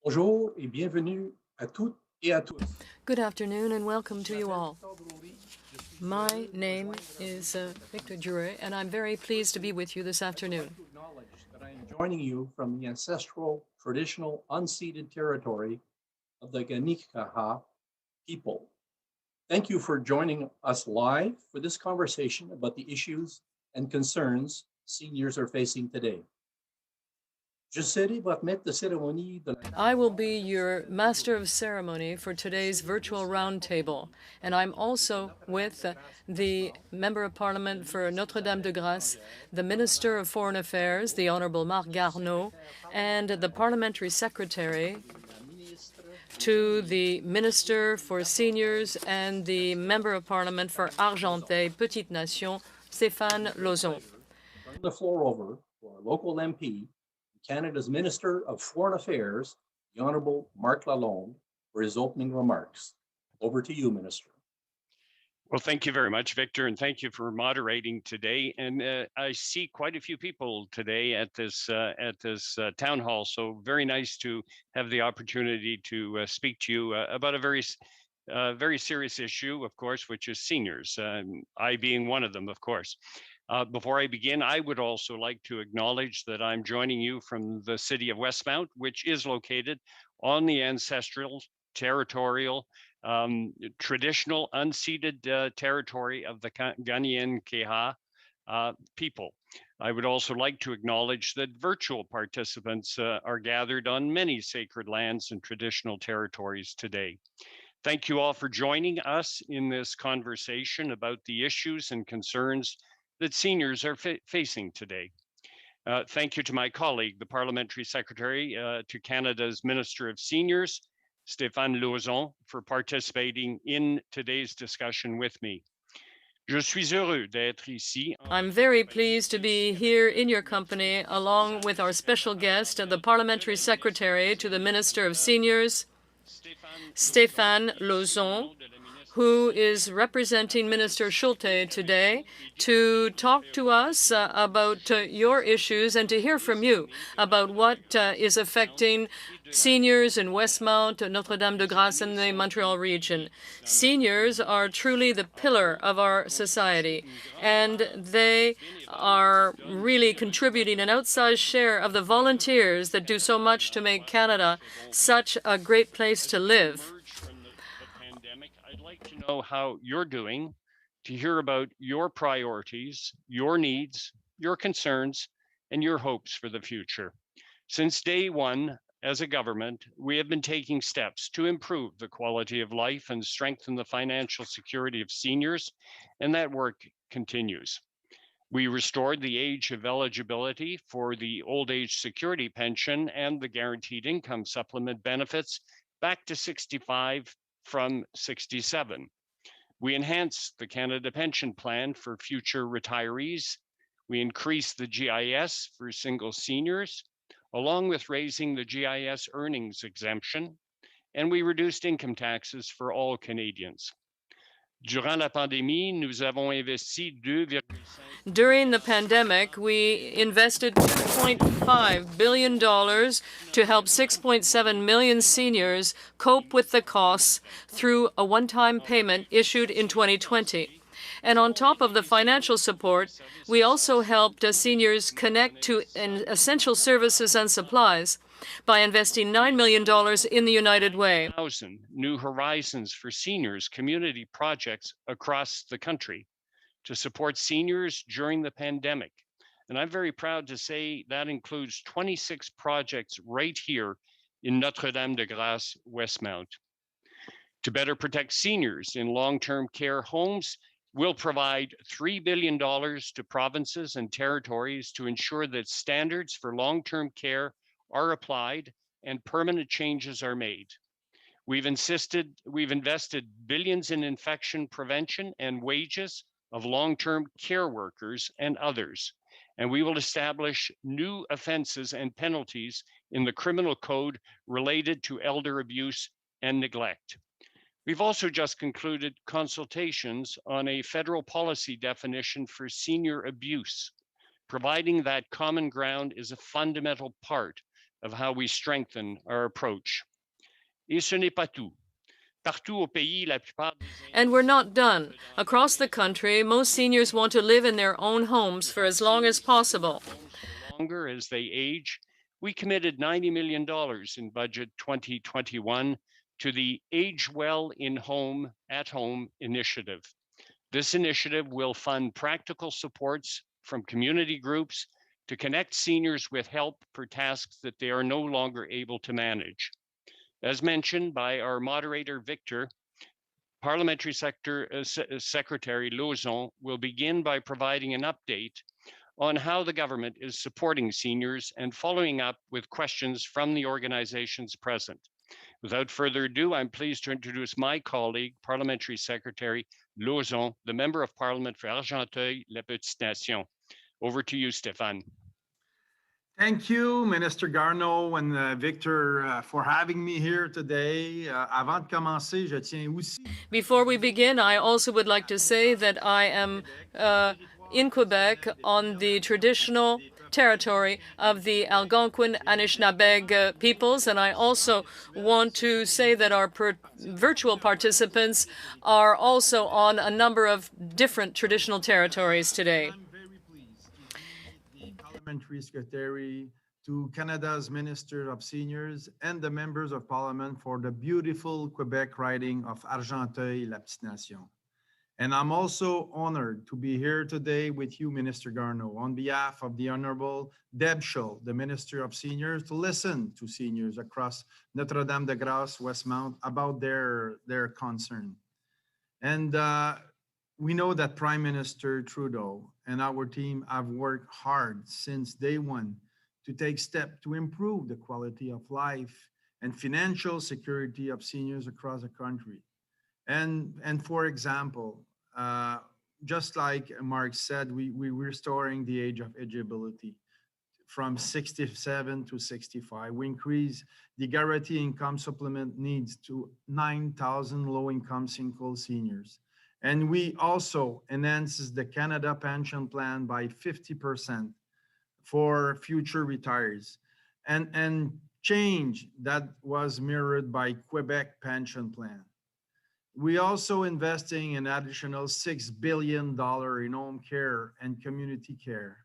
Bonjour et bienvenue à toutes et à tous. Good afternoon and welcome to you all. My name is Victor Dure, and I'm very pleased to be with you this afternoon. To acknowledge that I am joining you from the ancestral, traditional, unceded territory of the Ganikaha people. Thank you for joining us live for this conversation about the issues and concerns seniors are facing today. Je serai votre maître de cérémonie de la I will be your master of ceremony for today's virtual roundtable, and I'm also with the Member of Parliament for Notre-Dame-de-Grâce, the Minister of Foreign Affairs, the Honourable Marc Garneau, and the Parliamentary Secretary to the Minister for Seniors and the Member of Parliament for Argenteuil, Petite Nation, Stéphane Lauzon. turn the floor over to our local MP, Canada's Minister of Foreign Affairs, the Honourable Marc Lauzon, for his opening remarks. Over to you, Minister. Well, thank you very much, Victor, and thank you for moderating today. And I see quite a few people today at this town hall. So very nice to have the opportunity to speak to you about a very serious issue, of course, which is seniors. I being one of them, of course. Before I begin, I would also like to acknowledge that I'm joining you from the city of Westmount, which is located on the ancestral, territorial, traditional unceded territory of the Ganyen-Keha people. I would also like to acknowledge that virtual participants are gathered on many sacred lands and traditional territories today. Thank you all for joining us in this conversation about the issues and concerns that seniors are facing today. Thank you to my colleague, the Parliamentary Secretary to Canada's Minister of Seniors, Stéphane Lauzon, for participating in today's discussion with me. Je suis heureux d'être ici. I'm very pleased to be here in your company, along with our special guest, the Parliamentary Secretary to the Minister of Seniors, Stéphane Lauzon, who is representing Minister Schulte today to talk to us about your issues and to hear from you about what is affecting seniors in Westmount, Notre-Dame-de-Grâce, and the Montreal region. Seniors are truly the pillar of our society, and they are really contributing an outsized share of the volunteers that do so much to make Canada such a great place to live. I'd like to know how you're doing, to hear about your priorities, your needs, your concerns, and your hopes for the future. Since day one, as a government, we have been taking steps to improve the quality of life and strengthen the financial security of seniors, and that work continues. We restored the age of eligibility for the old age security pension and the guaranteed income supplement benefits back to 65 from 67. We enhanced the Canada Pension Plan for future retirees. We increased the GIS for single seniors, along with raising the GIS earnings exemption, and we reduced income taxes for all Canadians. Durant la pandémie, nous avons investi 2,5 During the pandemic, we invested $2.5 billion to help 6.7 million seniors cope with the costs through a one-time payment issued in 2020. And on top of the financial support, we also helped seniors connect to essential services and supplies by investing $9 million in the United Way. 1,000 New Horizons for Seniors community projects across the country to support seniors during the pandemic. And I'm very proud to say that includes 26 projects right here in Notre-Dame-de-Grâce, Westmount. To better protect seniors in long-term care homes, we'll provide $3 billion to provinces and territories to ensure that standards for long-term care are applied and permanent changes are made. We've invested billions in infection prevention and wages of long-term care workers and others, and we will establish new offenses and penalties in the criminal code related to elder abuse and neglect. We've also just concluded consultations on a federal policy definition for senior abuse. Providing that common ground is a fundamental part of how we strengthen our approach. Et ce n'est pas tout. And we're not done. Across the country, most seniors want to live in their own homes for as long as possible. Longer as they age, we committed $90 million in budget 2021 to the Age Well in Home, at Home initiative. This initiative will fund practical supports from community groups to connect seniors with help for tasks that they are no longer able to manage. As mentioned by our moderator, Victor, Parliamentary Secretary Lauzon will begin by providing an update on how the government is supporting seniors and following up with questions from the organizations present. Without further ado, I'm pleased to introduce my colleague, Parliamentary Secretary Lauzon, the Member of Parliament for Argenteuil-La-Petite-Nation. Over to you, Stéphane. Thank you, Minister Garneau and Victor, for having me here today. Avant de commencer, je tiens aussi. Before we begin, I also would like to say that I am in Quebec on the traditional territory of the Algonquin Anishinabeg peoples, and I also want to say that our virtual participants are also on a number of different traditional territories today. Parliamentary Secretary, to Canada's Minister of Seniors, and the members of Parliament for the beautiful Quebec riding of Argenteuil-La-Petite-Nation. And I'm also honored to be here today with you, Minister Garneau, on behalf of the Honorable Deb Schull, the Minister of Seniors, to listen to seniors across Notre-Dame-de-Grâce, Westmount, about their concern. And we know that Prime Minister Trudeau and our team have worked hard since day one to take steps to improve the quality of life and financial security of seniors across the country. And for example, just like Marc said, we're restoring the age of eligibility from 67 to 65. We increase the guaranteed income supplement needs to 9,000 low-income single seniors. And we also enhances the Canada pension plan by 50% for future retirees, and change that was mirrored by Quebec pension plan. We also investing an additional $6 billion in home care and community care,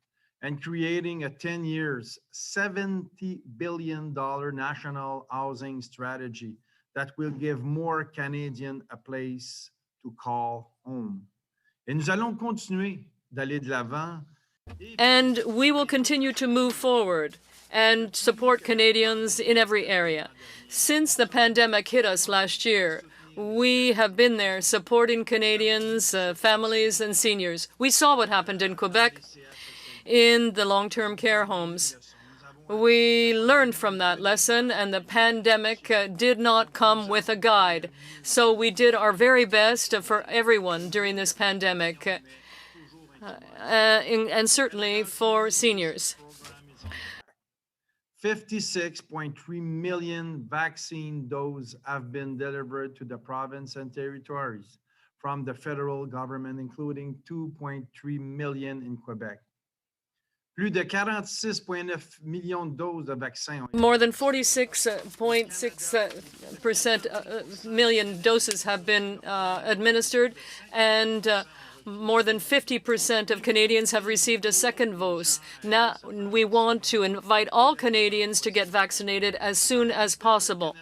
and creating a 10 years, $70 billion national housing strategy that will give more Canadians a place to call home. Et nous allons continuer d'aller de l'avant. And we will continue to move forward and support Canadians in every area. Since the pandemic hit us last year, we have been there supporting Canadians, families, and seniors. We saw what happened in Quebec in the long-term care homes. We learned from that lesson, and the pandemic did not come with a guide. So we did our very best for everyone during this pandemic, and certainly for seniors. 56.3 million vaccine doses have been delivered to the province and territories from the federal government, including 2.3 million in Quebec. Plus de 46.9 millions de doses de vaccins. More than 46.6% million doses have been administered, and more than 50% of Canadians have received a second dose. Now we want to invite all Canadians to get vaccinated as soon as possible.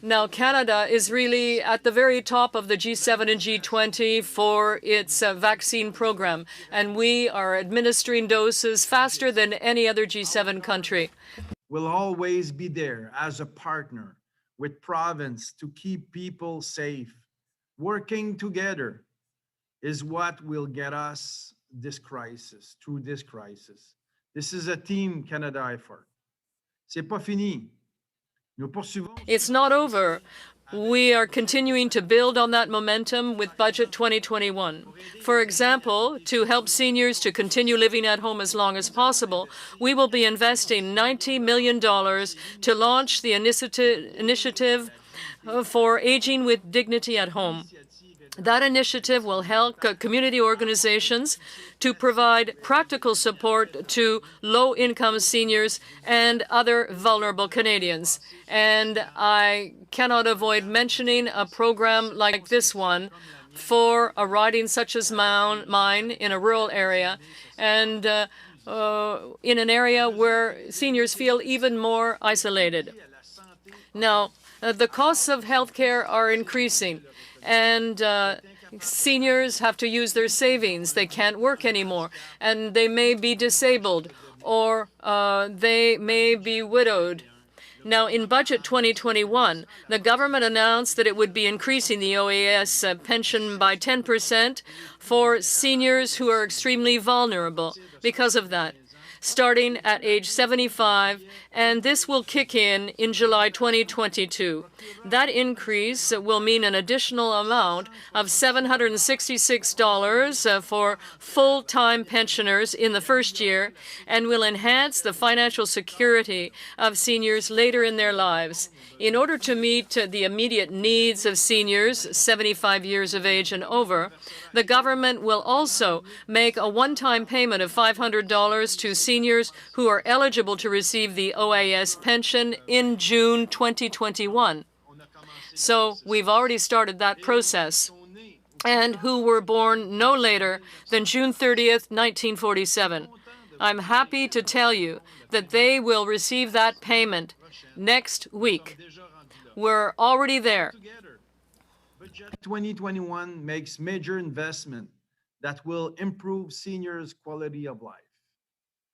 Now, Canada is really at the very top of the G7 and G20 for its vaccine program, and we are administering doses faster than any other G7 country. We'll always be there as a partner with province to keep people safe. Working together is what will get us this crisis, through this crisis. This is a Team Canada effort. C'est pas fini. It's not over. We are continuing to build on that momentum with Budget 2021. For example, to help seniors to continue living at home as long as possible, we will be investing $90 million to launch the initiative for Aging with Dignity at Home. That initiative will help community organizations to provide practical support to low-income seniors and other vulnerable Canadians. And I cannot avoid mentioning a program like this one for a riding such as mine in a rural area and in an area where seniors feel even more isolated. Now, the costs of healthcare are increasing, and seniors have to use their savings. They can't work anymore, and they may be disabled, or they may be widowed. Now, in Budget 2021, the government announced that it would be increasing the OAS pension by 10% for seniors who are extremely vulnerable because of that, starting at age 75, and this will kick in July 2022. That increase will mean an additional amount of $766 for full-time pensioners in the first year and will enhance the financial security of seniors later in their lives. In order to meet the immediate needs of seniors 75 years of age and over, the government will also make a one-time payment of $500 to seniors who are eligible to receive the OAS pension in June 2021. So we've already started that process, and who were born no later than June 30th, 1947. I'm happy to tell you that they will receive that payment next week. We're already there. Budget 2021 makes major investment that will improve seniors' quality of life.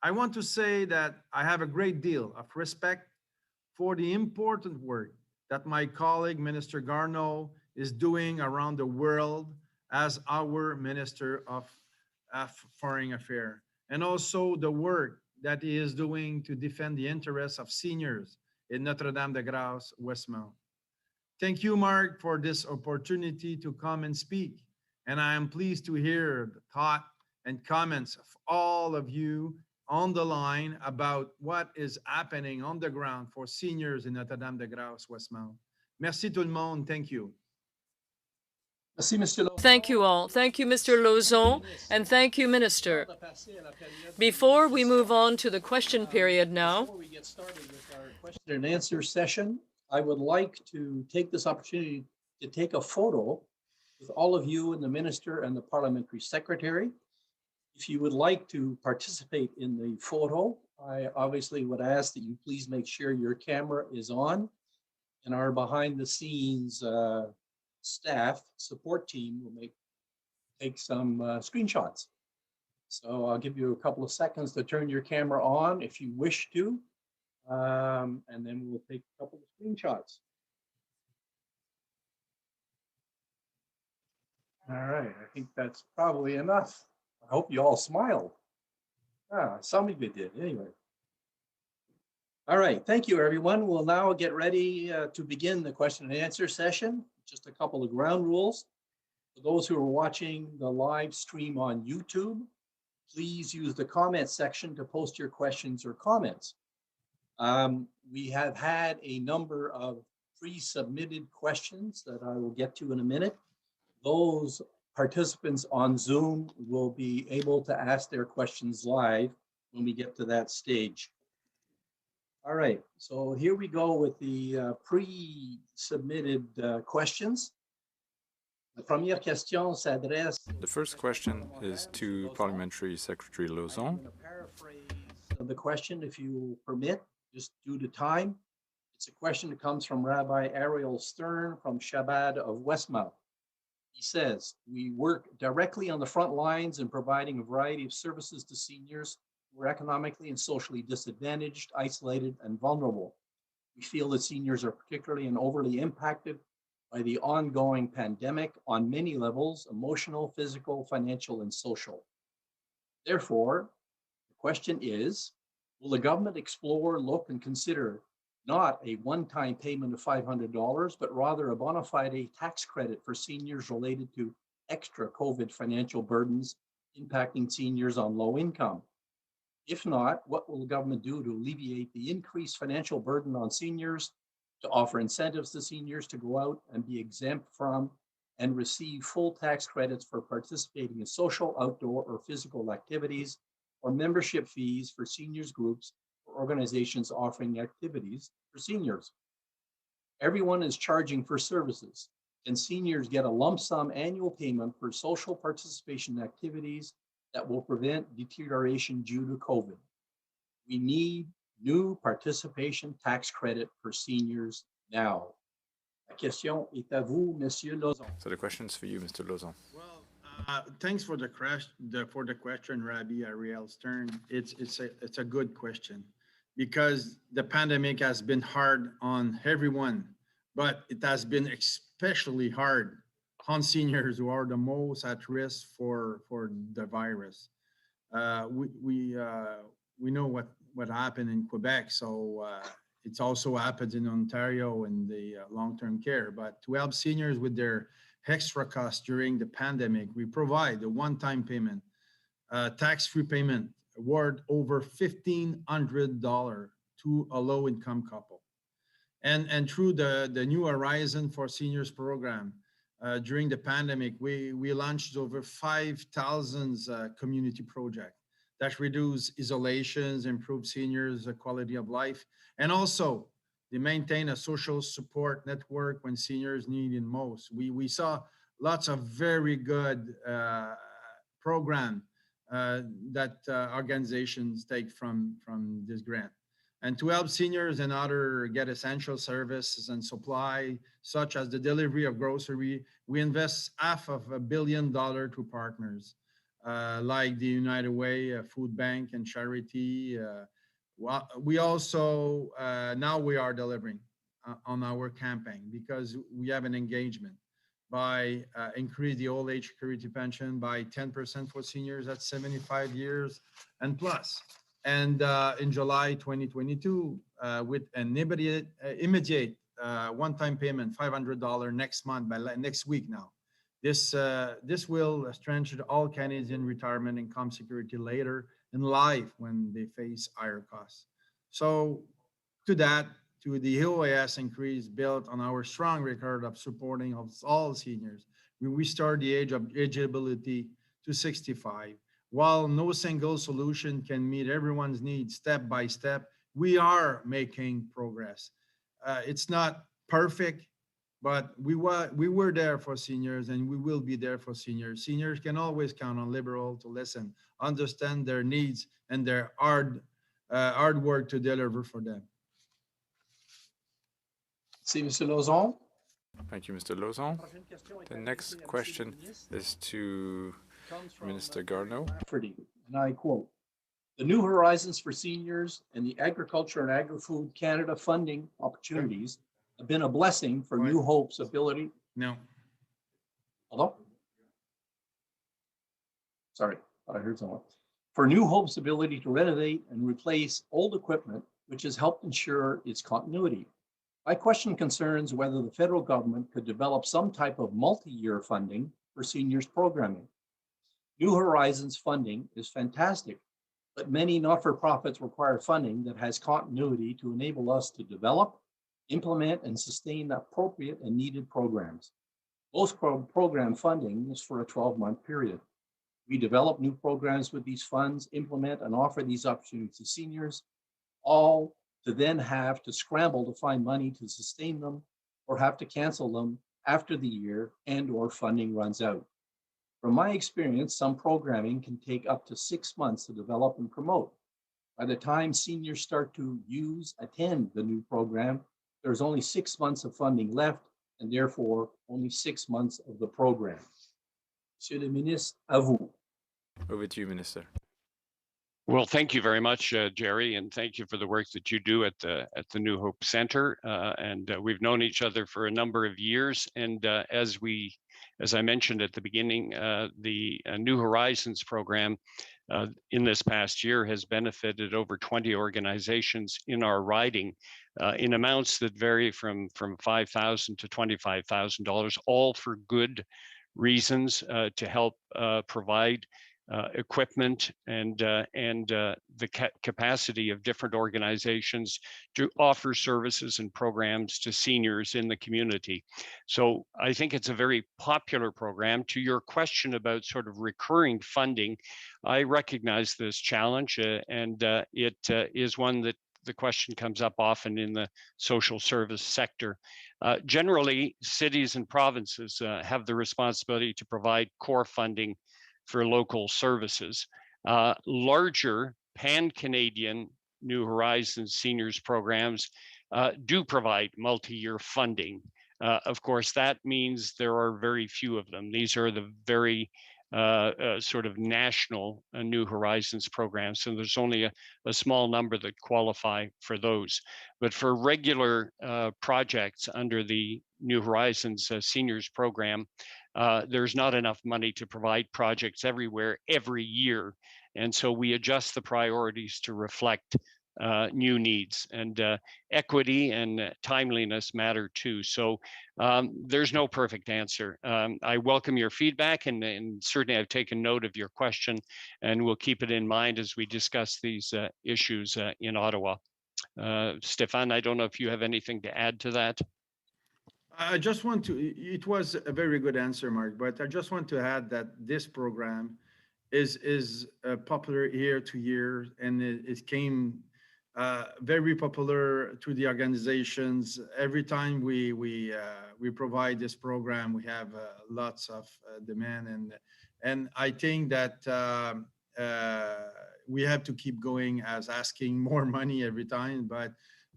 I want to say that I have a great deal of respect for the important work that my colleague, Minister Garneau, is doing around the world as our Minister of Foreign Affairs, and also the work that he is doing to defend the interests of seniors in Notre-Dame-de-Grâce, Westmount. Thank you, Marc, for this opportunity to come and speak. And I am pleased to hear the thought and comments of all of you on the line about what is happening on the ground for seniors in Notre-Dame-de-Grâce, Westmount. Merci tout le monde. Thank you. Thank you all. Thank you, Mr. Lauzon, and thank you, Minister. Before we move on to the question period now, before we get started with our question and answer session, I would like to take this opportunity to take a photo with all of you and the Minister and the Parliamentary Secretary. If you would like to participate in the photo, I obviously would ask that you please make sure your camera is on, and our behind the scenes staff support team will take some screenshots. So I'll give you a couple of seconds to turn your camera on if you wish to, and then we'll take a couple of screenshots. All right, I think that's probably enough. I hope you all smiled. Some of you did, anyway. All right, thank you, everyone. We'll now get ready to begin the question and answer session. Just a couple of ground rules. For those who are watching the live stream on YouTube, please use the comment section to post your questions or comments. We have had a number of pre-submitted questions that I will get to in a minute. Those participants on Zoom will be able to ask their questions live when we get to that stage. All right, so here we go with the pre-submitted questions. The first question is to Parliamentary Secretary Lauzon. I'm going to paraphrase the question, if you will permit, just due to time. It's a question that comes from Rabbi Ariel Stern from Shabbat of Westmount. He says, we work directly on the front lines in providing a variety of services to seniors who are economically and socially disadvantaged, isolated, and vulnerable. We feel that seniors are particularly and overly impacted by the ongoing pandemic on many levels: emotional, physical, financial, and social. Therefore, the question is, will the government explore, look, and consider not a one-time payment of $500, but rather a bona fide tax credit for seniors related to extra COVID financial burdens impacting seniors on low income? If not, what will the government do to alleviate the increased financial burden on seniors, to offer incentives to seniors to go out and be exempt from and receive full tax credits for participating in social, outdoor, or physical activities, or membership fees for seniors groups or organizations offering activities for seniors. Everyone is charging for services, and seniors get a lump sum annual payment for social participation activities that will prevent deterioration due to COVID. We need new participation tax credit for seniors now. La question est à vous, Monsieur Lauzon. So the question's for you, Mr. Lauzon. Well, thanks for the question, Rabbi Ariel Stern. It's a good question because the pandemic has been hard on everyone, but it has been especially hard on seniors who are the most at risk for the virus. We know what happened in Quebec, so it's also happened in Ontario in the long-term care. But to help seniors with their extra costs during the pandemic, we provide a one-time payment, tax-free payment, award over $1,500 to a low-income couple. And through the New Horizon for Seniors program, during the pandemic, we launched over 5,000 community projects that reduce isolations, improve seniors' quality of life, and also they maintain a social support network when seniors need it most. We saw lots of very good program that organizations take from this grant. And to help seniors and others get essential services and supply, such as the delivery of grocery, we invest $500 million to partners like the United Way, Food Bank, and Charity. We also, now we are delivering on our campaign because we have an engagement by increase the old age security pension by 10% for seniors at 75 years and plus. And in July 2022, with an immediate one-time payment, $500 next month, by next week now. This will strengthen all Canadian retirement income security later in life when they face higher costs. So to that, to the OAS increase built on our strong record of supporting of all seniors, we restore the age of eligibility to 65. While no single solution can meet everyone's needs step by step, we are making progress. It's not perfect, but we were there for seniors and we will be there for seniors. Seniors can always count on Liberal to listen, understand their needs and their hard work to deliver for them. C'est Monsieur Lauzon. Thank you, Mr. Lauzon. The next question is to Minister Garneau. And I quote, "The New Horizons for Seniors and the Agriculture and Agri-Food Canada funding opportunities have been a blessing for New Hope's ability." No. Hello? Sorry, thought I heard someone. "For New Hope's ability to renovate and replace old equipment, which has helped ensure its continuity. My question concerns whether the federal government could develop some type of multi-year funding for seniors programming. New Horizons funding is fantastic, but many not-for-profits require funding that has continuity to enable us to develop, implement, and sustain appropriate and needed programs. Most program funding is for a 12-month period. We develop new programs with these funds, implement and offer these opportunities to seniors, all to then have to scramble to find money to sustain them or have to cancel them after the year and/or funding runs out. From my experience, some programming can take up to 6 months to develop and promote. By the time seniors start to attend the new program, there's only 6 months of funding left and therefore only 6 months of the program." Monsieur le Ministre, à vous. Over to you, Minister. Well, thank you very much, Jerry, and thank you for the work that you do at the New Hope Center. We've known each other for a number of years, and as I mentioned at the beginning, the New Horizons program in this past year has benefited over 20 organizations in our riding in amounts that vary from $5,000 to $25,000, all for good reasons to help provide equipment and the capacity of different organizations to offer services and programs to seniors in the community. So I think it's a very popular program. To your question about sort of recurring funding, I recognize this challenge and it is one that the question comes up often in the social service sector. Generally, cities and provinces have the responsibility to provide core funding for local services. Larger pan-Canadian New Horizons seniors programs do provide multi-year funding. Of course, that means there are very few of them. These are the very sort of national New Horizons programs, and there's only a small number that qualify for those. But for regular projects under the New Horizons Seniors Program, there's not enough money to provide projects everywhere every year. And so we adjust the priorities to reflect new needs, and equity and timeliness matter too. So there's no perfect answer. I welcome your feedback, and certainly I've taken note of your question, and we'll keep it in mind as we discuss these issues in Ottawa. Stéphane, I don't know if you have anything to add to that. I just want to, it was a very good answer, Marc, but I just want to add that this program is popular year to year, and it came very popular to the organizations. Every time we provide this program, we have lots of demand, and I think that we have to keep going as asking more money every time.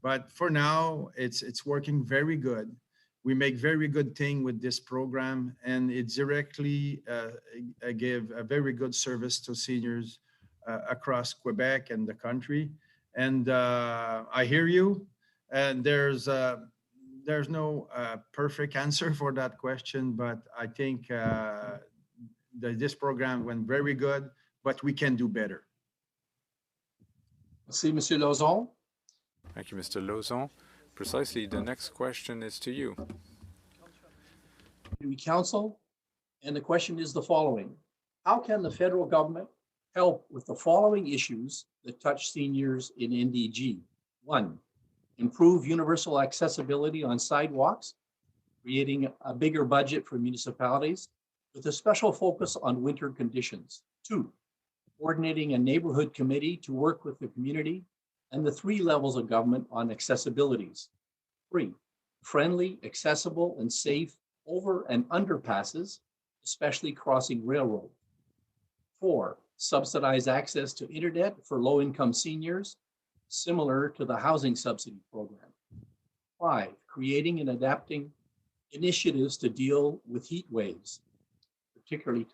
But for now, it's working very good. We make very good thing with this program, and it directly give a very good service to seniors across Quebec and the country. And I hear you, and there's no perfect answer for that question, but I think this program went very good, but we can do better. Merci, Monsieur Lauzon. Thank you, Mr. Lauzon. Precisely, the next question is to you. Council, and the question is the following. How can the federal government help with the following issues that touch seniors in NDG? 1, improve universal accessibility on sidewalks, creating a bigger budget for municipalities with a special focus on winter conditions. 2, coordinating a neighborhood committee to work with the community and the 3 levels of government on accessibilities. 3, friendly, accessible, and safe over and underpasses, especially crossing railroad. 4, subsidized access to internet for low-income seniors, similar to the housing subsidy program. 5, creating and adapting initiatives to deal with heat waves, particularly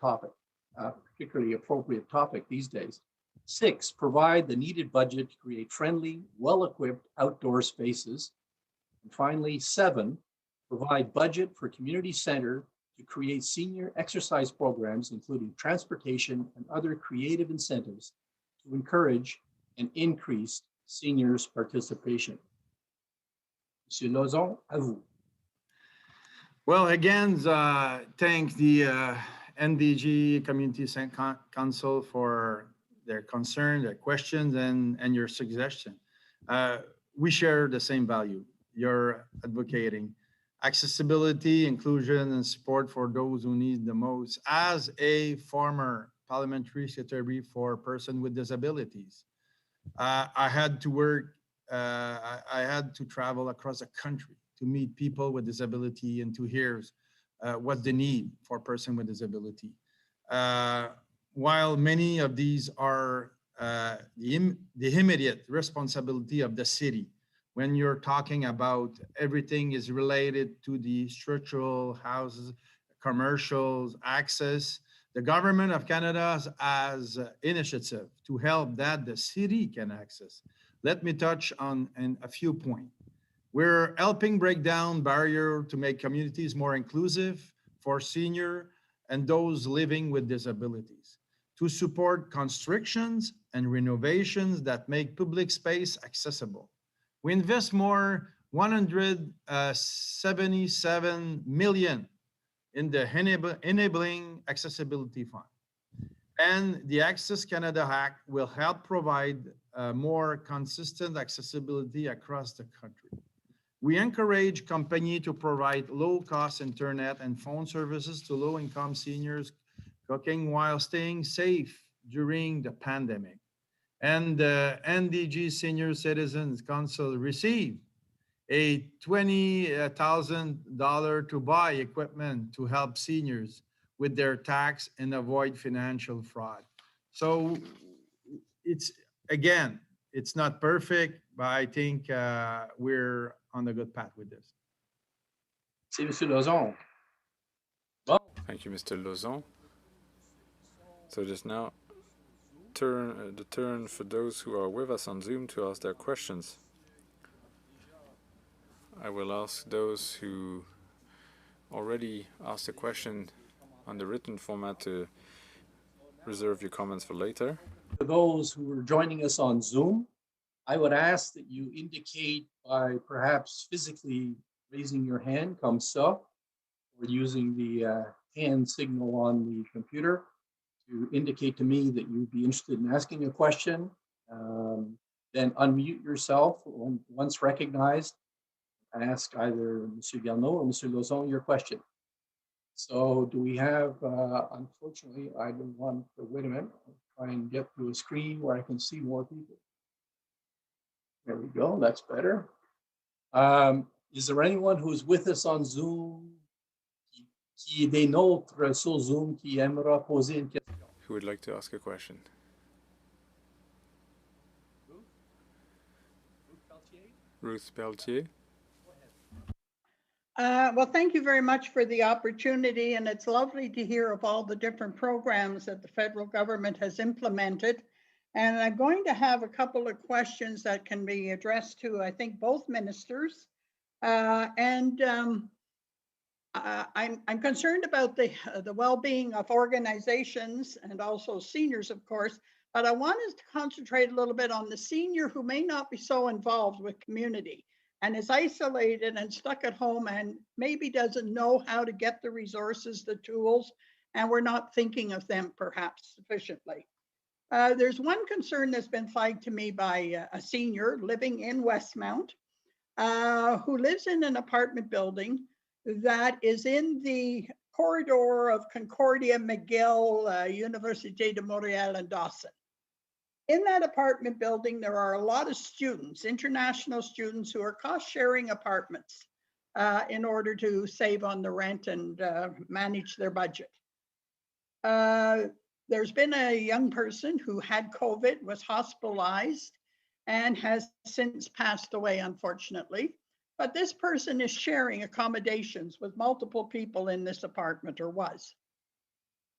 appropriate topic these days. 6, provide the needed budget to create friendly, well-equipped outdoor spaces. And finally, 7, provide budget for community center to create senior exercise programs, including transportation and other creative incentives to encourage and increase seniors' participation. Monsieur Lauzon, à vous. Well, again, thank the NDG Community Council for their concern, their questions, and your suggestion. We share the same value you're advocating: accessibility, inclusion, and support for those who need the most. As a former parliamentary secretary for persons with disabilities, I had to work, I had to travel across the country to meet people with disability and to hear what the need for person with disability. While many of these are the immediate responsibility of the city, when you're talking about everything is related to the structural houses, commercials, access, the government of Canada has initiative to help that the city can access. Let me touch on a few points. We're helping break down barriers to make communities more inclusive for seniors and those living with disabilities, to support constructions and renovations that make public space accessible. We invest more 177 million in the Enabling Accessibility Fund. And the Access Canada Act will help provide more consistent accessibility across the country. We encourage companies to provide low-cost internet and phone services to low-income seniors cooking while staying safe during the pandemic. And the NDG Senior Citizens Council received a $20,000 to buy equipment to help seniors with their tax and avoid financial fraud. So it's, again, it's not perfect, but I think we're on a good path with this. C'est Monsieur Lauzon. Thank you, Mr. Lauzon. So it is now the turn for those who are with us on Zoom to ask their questions. I will ask those who already asked a question on the written format to reserve your comments for later. For those who are joining us on Zoom, I would ask that you indicate by perhaps physically raising your hand, comme ça, or using the hand signal on the computer to indicate to me that you'd be interested in asking a question. Then unmute yourself once recognized. Ask either Monsieur Garneau or Monsieur Lauzon your question. So do we have, unfortunately, I don't want to, wait a minute, I'll try and get to a screen where I can see more people. There we go, that's better. Is there anyone who's with us on Zoom, qui est des nôtres sur Zoom, qui aimera poser une question? Who would like to ask a question? Ruth Pelletier. Well, thank you very much for the opportunity, and it's lovely to hear of all the different programs that the federal government has implemented. And I'm going to have a couple of questions that can be addressed to, I think, both ministers. I'm concerned about the well-being of organizations and also seniors, of course, but I wanted to concentrate a little bit on the senior who may not be so involved with community and is isolated and stuck at home and maybe doesn't know how to get the resources, the tools, and we're not thinking of them perhaps sufficiently. There's one concern that's been flagged to me by a senior living in Westmount who lives in an apartment building that is in the corridor of Concordia, McGill, Université de Montreal, and Dawson. In that apartment building, there are a lot of students, international students, who are cost-sharing apartments in order to save on the rent and manage their budget. There's been a young person who had COVID, was hospitalized, and has since passed away, unfortunately. But this person is sharing accommodations with multiple people in this apartment, or was.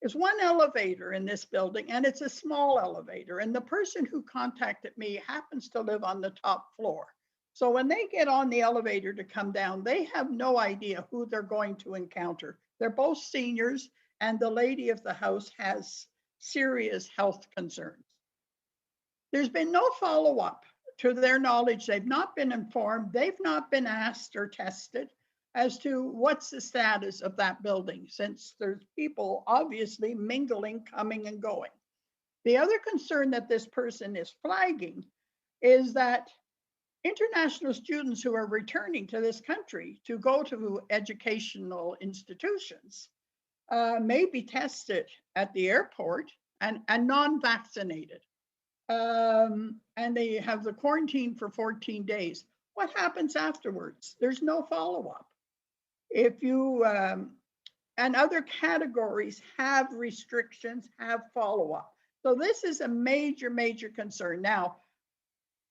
There's one elevator in this building, and it's a small elevator. And the person who contacted me happens to live on the top floor. So when they get on the elevator to come down, they have no idea who they're going to encounter. They're both seniors, and the lady of the house has serious health concerns. There's been no follow-up. To their knowledge, they've not been informed, they've not been asked or tested as to what's the status of that building, since there's people obviously mingling, coming and going. The other concern that this person is flagging is that international students who are returning to this country to go to educational institutions may be tested at the airport and non-vaccinated. And they have the quarantine for 14 days. What happens afterwards? There's no follow-up. If you, and other categories have restrictions, have follow-up. So this is a major, major concern. Now,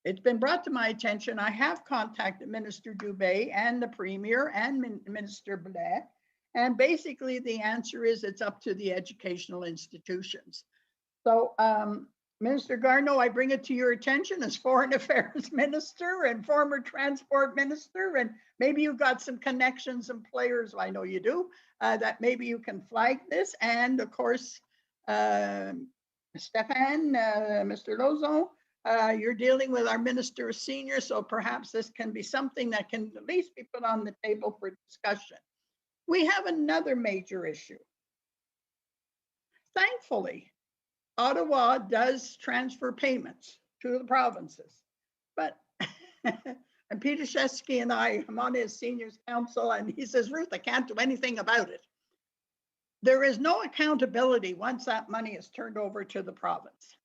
it's been brought to my attention. I have contacted Minister Dubé and the Premier and Minister Blais. And basically the answer is it's up to the educational institutions. So, Minister Garneau, I bring it to your attention as Foreign Affairs Minister and former Transport Minister, and maybe you've got some connections and players, I know you do, that maybe you can flag this. And of course, Stéphane, Mr. Lauzon, you're dealing with our Minister of Seniors, so perhaps this can be something that can at least be put on the table for discussion. We have another major issue. Thankfully, Ottawa does transfer payments to the provinces, but and Peter Shesky and I am on his seniors council, and he says, Ruth, I can't do anything about it. There is no accountability once that money is turned over to the province.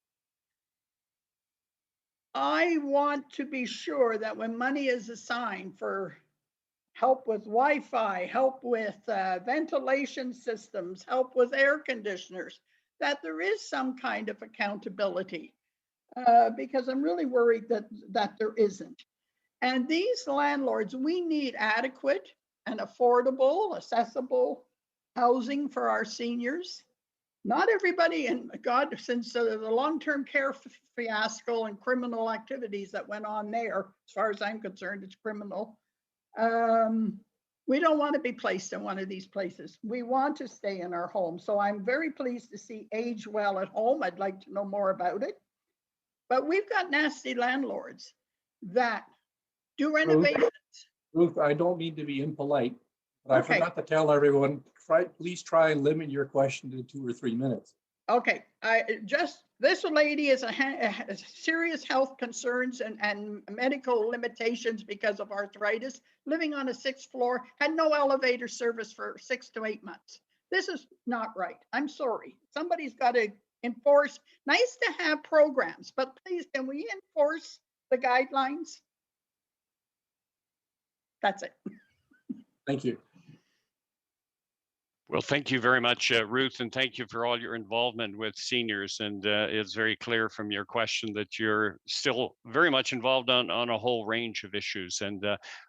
I want to be sure that when money is assigned for help with Wi-Fi, help with ventilation systems, help with air conditioners, that there is some kind of accountability, because I'm really worried that there isn't. And these landlords, we need adequate and affordable, accessible housing for our seniors. Not everybody, and God, since the long-term care fiasco and criminal activities that went on there, as far as I'm concerned, it's criminal. We don't want to be placed in one of these places. We want to stay in our home. So I'm very pleased to see Age Well at Home. I'd like to know more about it. But we've got nasty landlords that do renovations. Ruth, I don't mean to be impolite, but I Okay. forgot to tell everyone, please try and limit your question to 2 or 3 minutes. Okay, this lady has a serious health concerns and medical limitations because of arthritis, living on a 6th floor, had no elevator service for 6 to 8 months. This is not right. I'm sorry. Somebody's got to enforce. Nice to have programs, but please, can we enforce the guidelines? That's it. Thank you. Well, thank you very much, Ruth, and thank you for all your involvement with seniors. And it's very clear from your question that you're still very much involved on a whole range of issues, and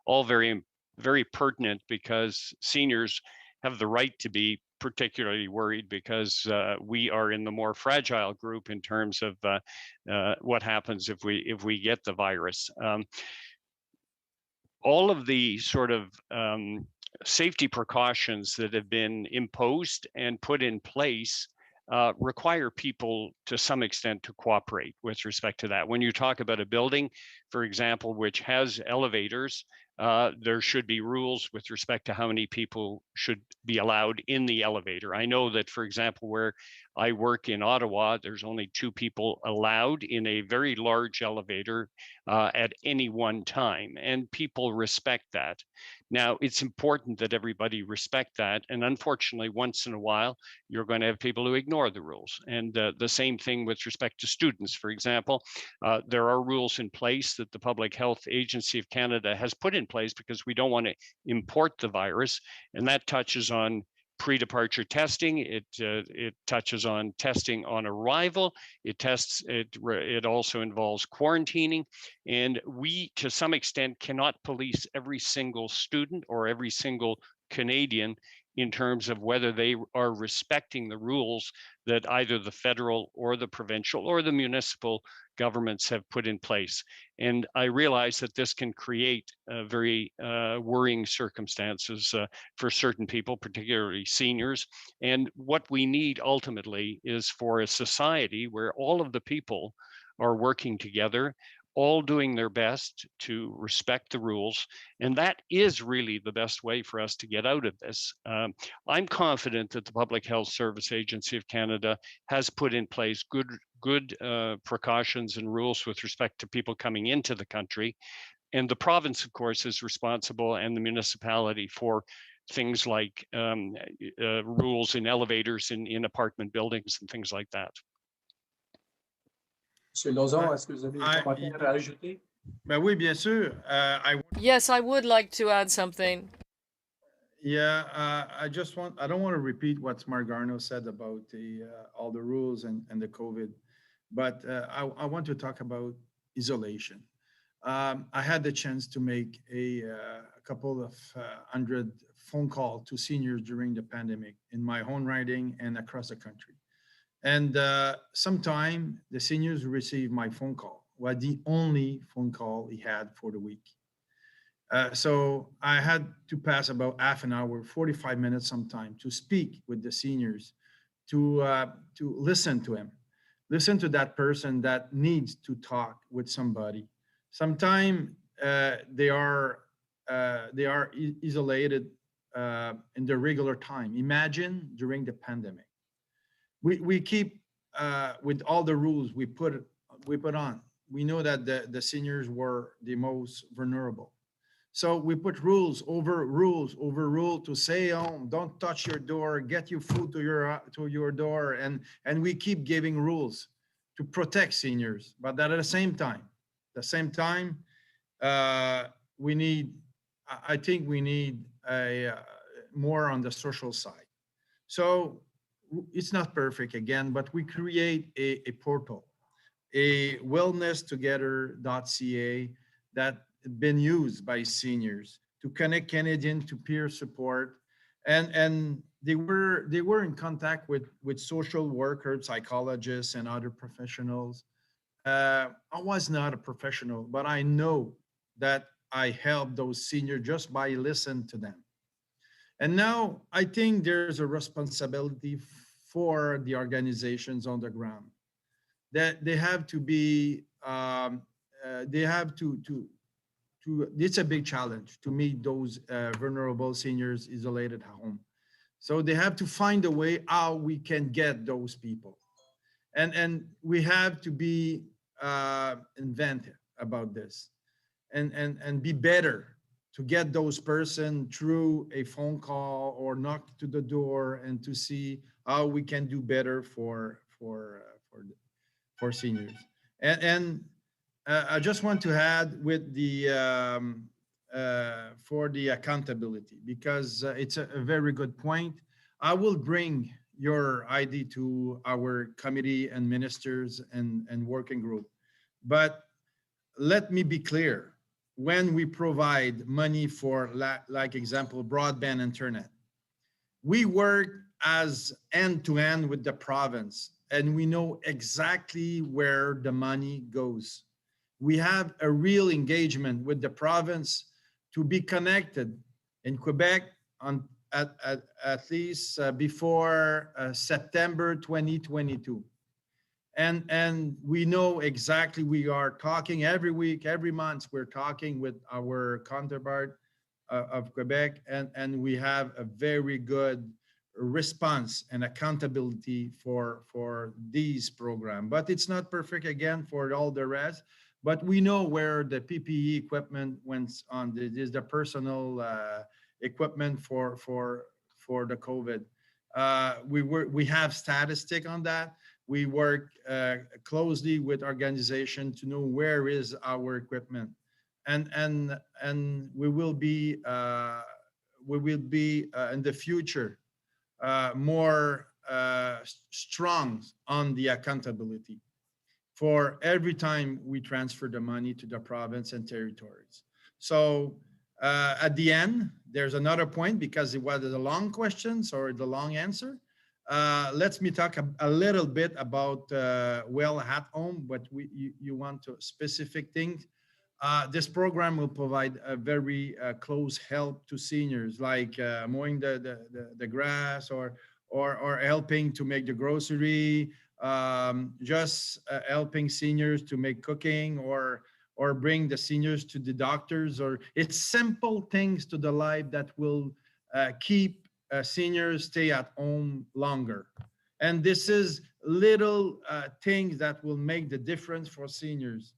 all very, very pertinent, because seniors have the right to be particularly worried, because we are in the more fragile group in terms of what happens if we get the virus. All of the sort of safety precautions that have been imposed and put in place require people to some extent to cooperate with respect to that. When you talk about a building, for example, which has elevators, there should be rules with respect to how many people should be allowed in the elevator. I know that, for example, where I work in Ottawa, there's only 2 people allowed in a very large elevator at any one time, and people respect that. Now, it's important that everybody respect that, and unfortunately, once in a while, you're going to have people who ignore the rules. And the same thing with respect to students. For example, there are rules in place that the Public Health Agency of Canada has put in place because we don't want to import the virus, and that touches on pre-departure testing. It touches on testing on arrival. It also involves quarantining, and we, to some extent, cannot police every single student or every single Canadian in terms of whether they are respecting the rules that either the federal or the provincial or the municipal governments have put in place. And I realize that this can create very worrying circumstances for certain people, particularly seniors. And what we need ultimately is for a society where all of the people are working together, all doing their best to respect the rules. And that is really the best way for us to get out of this. I'm confident that the Public Health Service Agency of Canada has put in place good precautions and rules with respect to people coming into the country. And the province, of course, is responsible, and the municipality, for things like rules in elevators in apartment buildings and things like that. Monsieur Lauzon, est-ce que vous avez un commentaire à ajouter? Ben oui, bien sûr. Yes, I would like to add something. Yeah, I don't want to repeat what Marc Garneau said about all the rules and the COVID, but I want to talk about isolation. I had the chance to make a couple of 100 phone calls to seniors during the pandemic in my own riding and across the country. And sometime the seniors received my phone call, was the only phone call he had for the week. So I had to pass about half an hour, 45 minutes sometime, to speak with the seniors, to listen to him, listen to that person that needs to talk with somebody. Sometimes they are isolated in the regular time. Imagine during the pandemic. We keep with all the rules we put on, we know that the seniors were the most vulnerable. So we put rules over rule to stay home, don't touch your door, get your food to your door, and we keep giving rules to protect seniors. But at the same time, I think we need a more on the social side. So it's not perfect again, but we create a portal, a wellnesstogether.ca that been used by seniors to connect Canadians to peer support. And they were in contact with social workers, psychologists, and other professionals. I was not a professional, but I know that I helped those seniors just by listening to them. And now I think there's a responsibility for the organizations on the ground that they have to be, it's a big challenge to meet those vulnerable seniors isolated at home. So they have to find a way how we can get those people. And we have to be inventive about this and be better to get those person through a phone call or knock to the door and to see how we can do better for seniors. And I just want to add with the for the accountability, because it's a very good point. I will bring your ID to our committee and ministers and working group. But let me be clear, when we provide money for, like example, broadband internet, we work as end-to-end with the province, and we know exactly where the money goes. We have a real engagement with the province to be connected in Quebec on at least before September 2022. And we know exactly, we are talking every week, every month, we're talking with our counterpart of Quebec, and we have a very good response and accountability for these programs. But it's not perfect again for all the rest, but we know where the PPE equipment went on. This is the personal equipment for the COVID. We have statistic on that. We work closely with organization to know where is our equipment, and we will be in the future more strong on the accountability for every time we transfer the money to the province and territories. So at the end, there's another point, because it was the long questions or the long answer. Let me talk a little bit about well at home, but you want to specific things. This program will provide a very close help to seniors, like mowing the grass or helping to make the grocery, just helping seniors to make cooking or bring the seniors to the doctors, or it's simple things to the life that will keep seniors stay at home longer. And this is little things that will make the difference for seniors.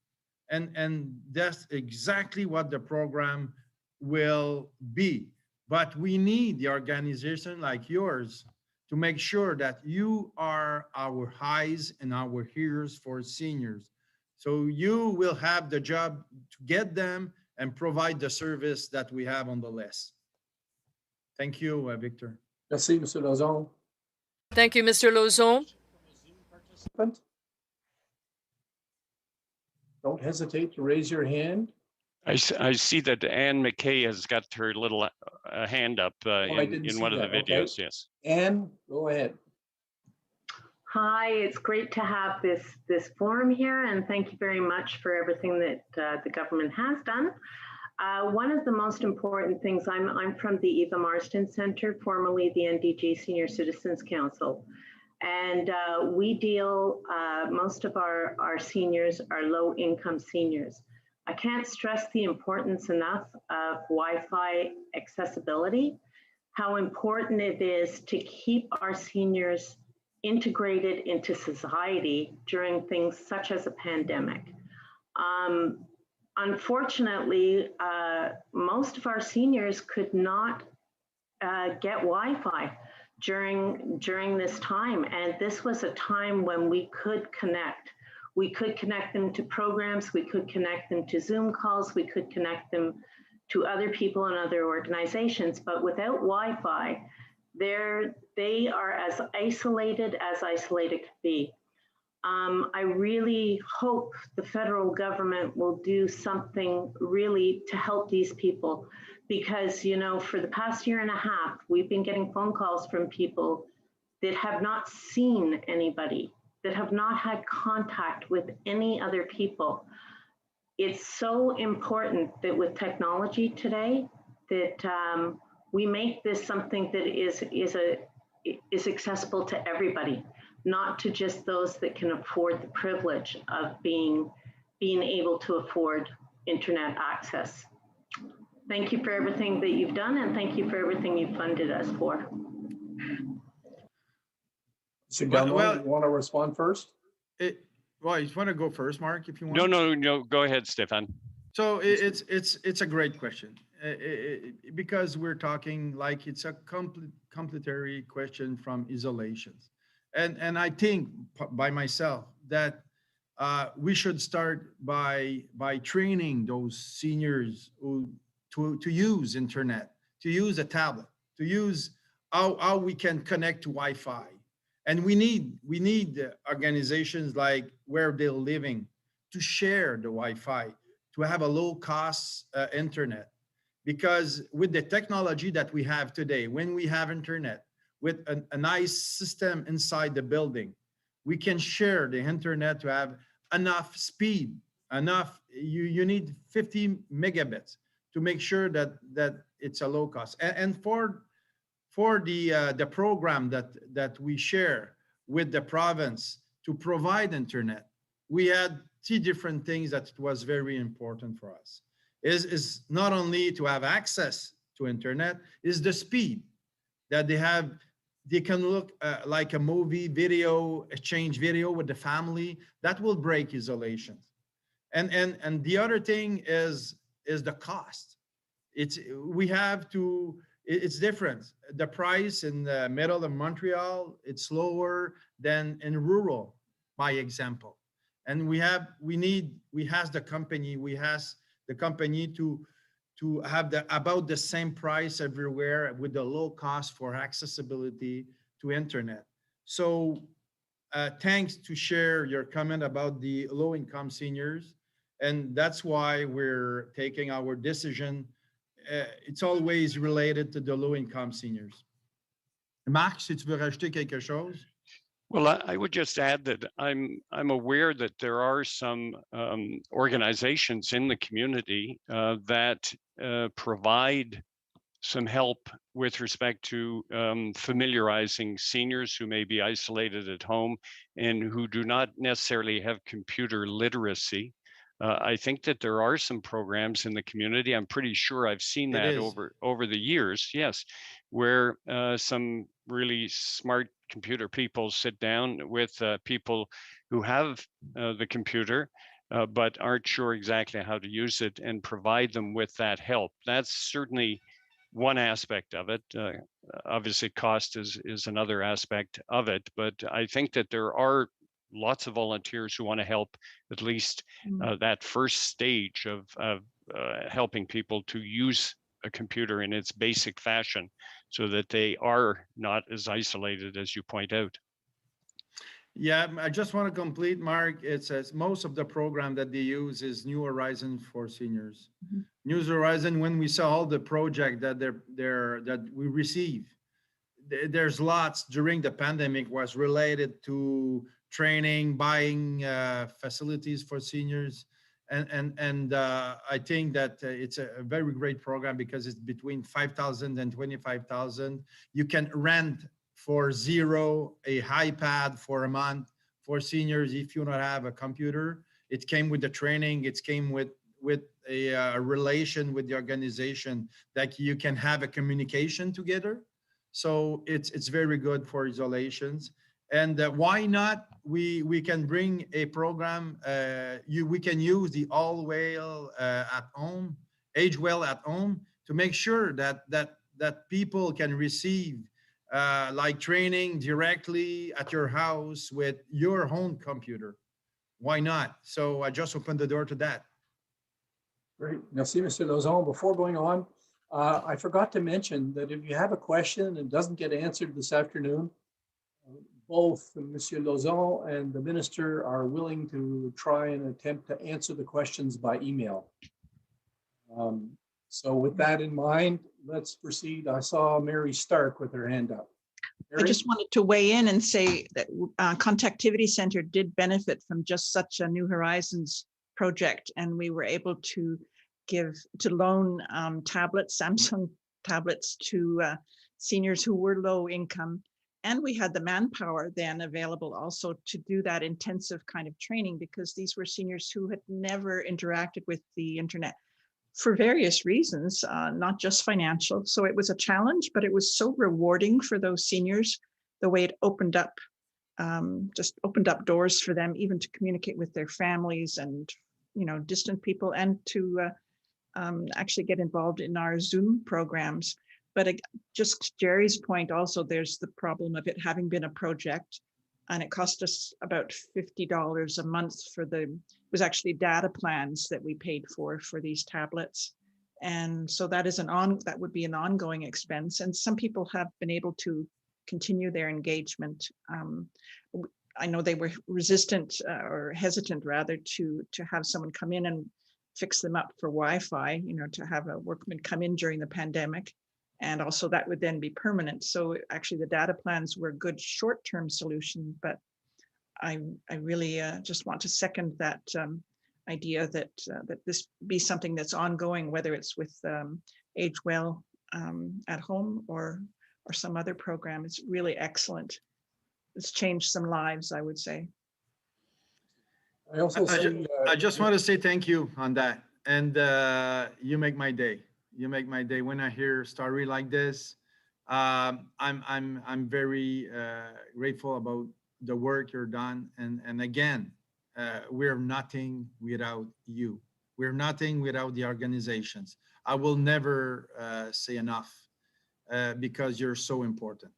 And that's exactly what the program will be. But we need the organization like yours to make sure that you are our eyes and our ears for seniors. So you will have the job to get them and provide the service that we have on the list. Thank you, Victor. Merci, Mr. Lauzon. Thank you, Mr. Lauzon. Don't hesitate to raise your hand. I see that Anne McKay has got her little hand up in one of the videos. Okay. Yes. Anne, go ahead. Hi, it's great to have this forum here, and thank you very much for everything that the government has done. One of the most important things, I'm from the Eva Marston Center, formerly the NDG Senior Citizens Council. And we deal, most of our seniors are low income seniors. I can't stress the importance enough of Wi-Fi accessibility, how important it is to keep our seniors integrated into society during things such as a pandemic. Unfortunately, most of our seniors could not get Wi-Fi during this time, and this was a time when we could connect. We could connect them to programs, we could connect them to Zoom calls, we could connect them to other people and other organizations, but without Wi-Fi, they are as isolated could be. I really hope the federal government will do something really to help these people, because, you know, for the past year and a half, we've been getting phone calls from people that have not seen anybody, that have not had contact with any other people. It's so important that with technology today, that we make this something that is accessible to everybody, not to just those that can afford the privilege of being able to afford internet access. Thank you for everything that you've done, and thank you for everything you've funded us for. Mr. Garneau, you want to respond first? Well, you want to go first, Marc, if you want? No, go ahead, Stéphane. So it's a great question, because we're talking like it's a complementary question from isolations. And I think by myself that we should start by training those seniors to use internet, to use a tablet, to use how we can connect to Wi-Fi. And we need organizations like where they're living to share the Wi-Fi, to have a low cost internet. Because with the technology that we have today, when we have internet with a nice system inside the building, we can share the internet to have enough speed, you need 50 megabits to make sure that it's a low cost. And for the program that we share with the province to provide internet, we had 3 different things that was very important for us. Is not only to have access to internet, is the speed that they have. They can look like a movie, video, exchange video with the family. That will break isolation. And the other thing is the cost. It's different. The price in the middle of Montreal, it's lower than in rural, by example. And we ask the company to have about the same price everywhere with the low cost for accessibility to internet. So thanks to share your comment about the low-income seniors, and that's why we're taking our decision. It's always related to the low-income seniors. Marc, si tu veux rajouter quelque chose? Well, I would just add that I'm aware that there are some organizations in the community that provide some help with respect to familiarizing seniors who may be isolated at home and who do not necessarily have computer literacy. I think that there are some programs in the community. I'm pretty sure I've seen that over the years, yes, where some really smart computer people sit down with people who have the computer, but aren't sure exactly how to use it, and provide them with that help. That's certainly one aspect of it. Obviously, cost is another aspect of it, but I think that there are lots of volunteers who want to help at least that first stage of helping people to use a computer in its basic fashion so that they are not as isolated as you point out. Yeah, I just want to complete, Marc. It says most of the program that they use is New Horizons for seniors. Mm-hmm. New Horizon, when we saw all the project that we receive, there's lots during the pandemic was related to training, buying facilities for seniors. And I think that it's a very great program because it's between 5,000 and 25,000. You can rent for zero a iPad for a month for seniors if you don't have a computer. It came with the training. It came with a relation with the organization that you can have a communication together. So it's very good for isolations. And why not? We can bring a program. We can use the All Well at Home, Age Well at Home, to make sure that people can receive like training directly at your house with your own computer. Why not? So I just opened the door to that. Great. Merci, Mr. Lauzon. Before going on, I forgot to mention that if you have a question and it doesn't get answered this afternoon, both Monsieur Lauzon and the minister are willing to try and attempt to answer the questions by email. So with that in mind, let's proceed. I saw Mary Stark with her hand up. I just wanted to weigh in and say that Contactivity Center did benefit from just such a New Horizons project, and we were able to loan tablets, Samsung tablets, to seniors who were low income. And we had the manpower then available also to do that intensive kind of training, because these were seniors who had never interacted with the internet for various reasons, not just financial. So it was a challenge, but it was so rewarding for those seniors, the way it opened up, just opened up doors for them, even to communicate with their families and, distant people, and to actually get involved in our Zoom programs. But just Jerry's point also, there's the problem of it having been a project, and it cost us about $50 a month it was actually data plans that we paid for these tablets. And so that would be an ongoing expense. And some people have been able to continue their engagement. I know they were resistant or hesitant rather to have someone come in and fix them up for Wi-Fi, to have a workman come in during the pandemic. And also that would then be permanent. So actually the data plans were a good short-term solution, but I really just want to second that idea that this be something that's ongoing, whether it's with Age Well at Home or some other program. It's really excellent. It's changed some lives, I would say. I also see, I just want to say thank you on that. And you make my day. You make my day when I hear a story like this. I'm very grateful about the work you're done. And again, we're nothing without you. We're nothing without the organizations. I will never say enough because you're so important.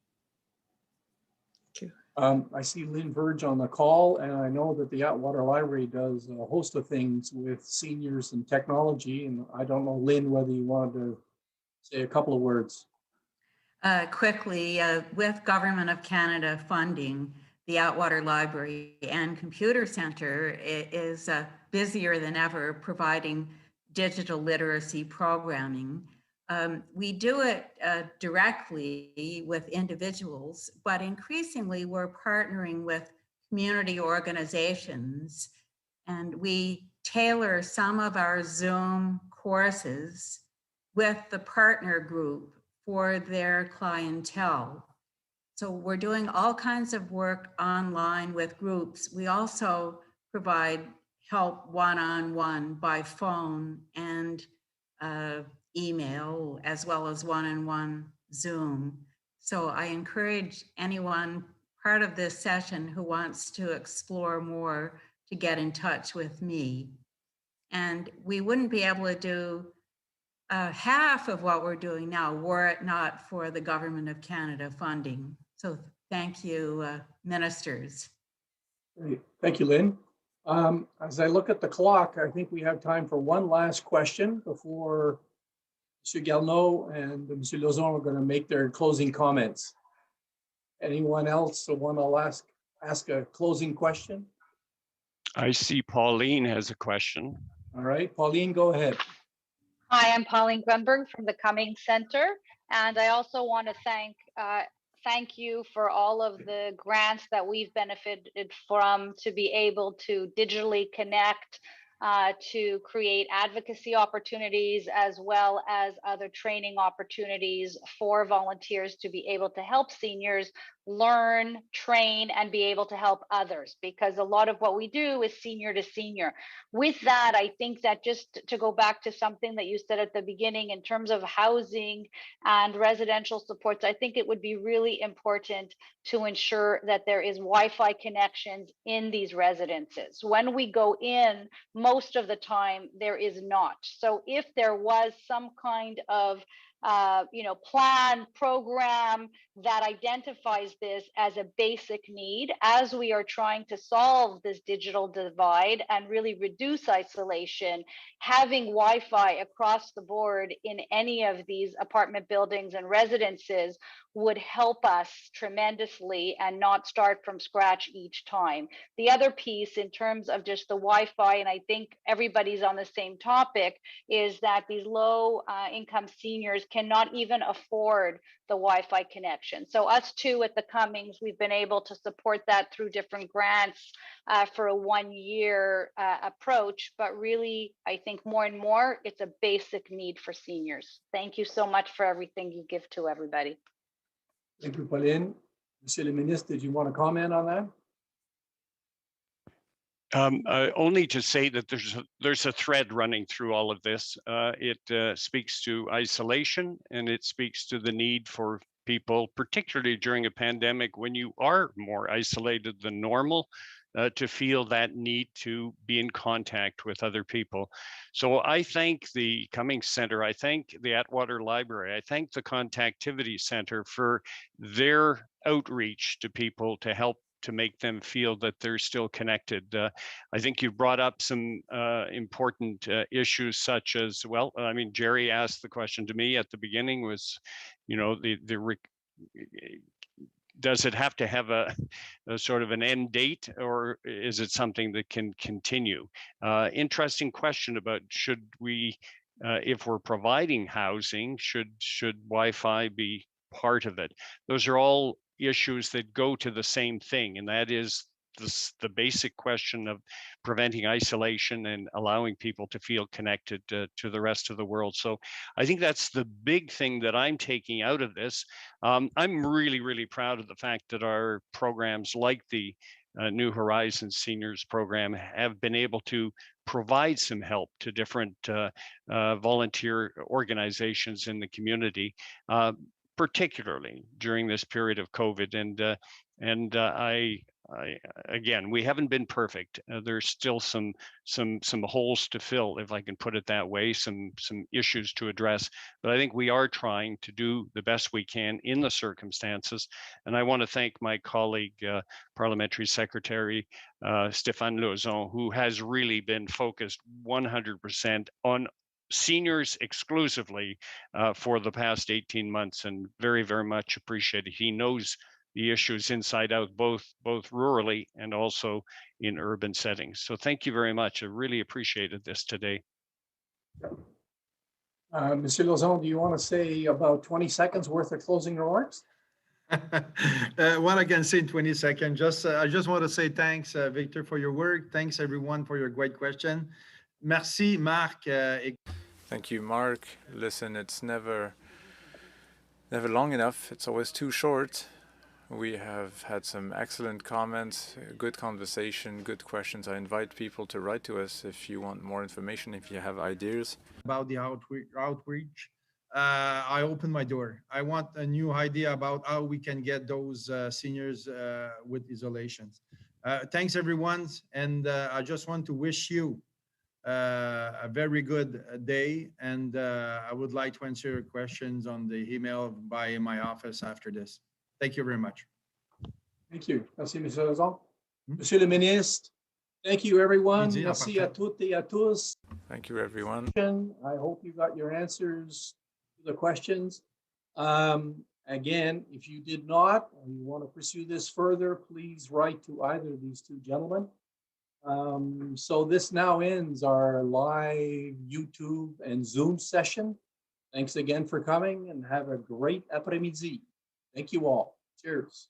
I see Lynn Verge on the call, and I know that the Atwater Library does a host of things with seniors and technology. And I don't know, Lynn, whether you wanted to say a couple of words. Quickly, with Government of Canada funding, the Atwater Library and Computer Center is busier than ever providing digital literacy programming. We do it directly with individuals, but increasingly we're partnering with community organizations, and we tailor some of our Zoom courses with the partner group for their clientele. So we're doing all kinds of work online with groups. We also provide help one-on-one by phone and email, as well as one-on-one Zoom. So I encourage anyone part of this session who wants to explore more to get in touch with me. And we wouldn't be able to do half of what we're doing now were it not for the Government of Canada funding. So thank you, ministers. Great. Thank you, Lynn. As I look at the clock, I think we have time for one last question before Monsieur Garneau and Monsieur Lauzon are going to make their closing comments. Anyone else want to ask a closing question? I see Pauline has a question. All right, Pauline, go ahead. Hi, I'm Pauline Grunberg from the Cummings Center, and I also want to thank you for all of the grants that we've benefited from to be able to digitally connect to create advocacy opportunities as well as other training opportunities for volunteers to be able to help seniors learn, train, and be able to help others, because a lot of what we do is senior to senior. With that, I think that, just to go back to something that you said at the beginning in terms of housing and residential supports, I think it would be really important to ensure that there is Wi-Fi connections in these residences. When we go in, most of the time there is not. So if there was some kind of plan, program that identifies this as a basic need, as we are trying to solve this digital divide and really reduce isolation, having Wi-Fi across the board in any of these apartment buildings and residences would help us tremendously and not start from scratch each time. The other piece in terms of just the Wi-Fi, and I think everybody's on the same topic, is that these low income seniors cannot even afford the Wi-Fi connection. So us too at the Cummings, we've been able to support that through different grants for a 1-year approach. But really, I think more and more, it's a basic need for seniors. Thank you so much for everything you give to everybody. Thank you, Pauline. Monsieur le Ministre, did you want to comment on that? Only to say that there's a thread running through all of this. It speaks to isolation, and it speaks to the need for people, particularly during a pandemic when you are more isolated than normal, to feel that need to be in contact with other people. So I thank the Cummings Center, I thank the Atwater Library, I thank the Contactivity Center for their outreach to people to help to make them feel that they're still connected. I think you brought up some important issues such as, well, I mean, Jerry asked the question to me at the beginning was, does it have to have a sort of an end date, or is it something that can continue? Interesting question about should we, if we're providing housing, should Wi-Fi be part of it? Those are all issues that go to the same thing, and that is the basic question of preventing isolation and allowing people to feel connected to the rest of the world. So I think that's the big thing that I'm taking out of this. I'm really, really proud of the fact that our programs like the New Horizons Seniors Program have been able to provide some help to different volunteer organizations in the community, particularly during this period of COVID. And again, we haven't been perfect. There's still some holes to fill, if I can put it that way, some issues to address. But I think we are trying to do the best we can in the circumstances. And I want to thank my colleague, Parliamentary Secretary Stéphane Lauzon, who has really been focused 100% on seniors exclusively for the past 18 months, and very, very much appreciated. He knows the issues inside out, both rurally and also in urban settings. So thank you very much. I really appreciated this today. Monsieur Lauzon, do you want to say about 20 seconds worth of closing remarks? What I can say in 20 seconds, I just want to say thanks, Victor, for your work. Thanks, everyone, for your great question. Merci, Marc. Thank you, Marc. Listen, it's never long enough. It's always too short. We have had some excellent comments, good conversation, good questions. I invite people to write to us if you want more information, if you have ideas. About the outreach, I opened my door. I want a new idea about how we can get those seniors with isolations. Thanks, everyone. And I just want to wish you a very good day. And I would like to answer your questions on the email by my office after this. Thank you very much. Thank you. Merci, Monsieur Lauzon. Monsieur le Ministre, thank you, everyone. Merci à toutes et à tous. Thank you, everyone. I hope you got your answers to the questions. Again, if you did not, and you want to pursue this further, please write to either of these two gentlemen. So this now ends our live YouTube and Zoom session. Thanks again for coming, and have a great après-midi. Thank you all. Cheers.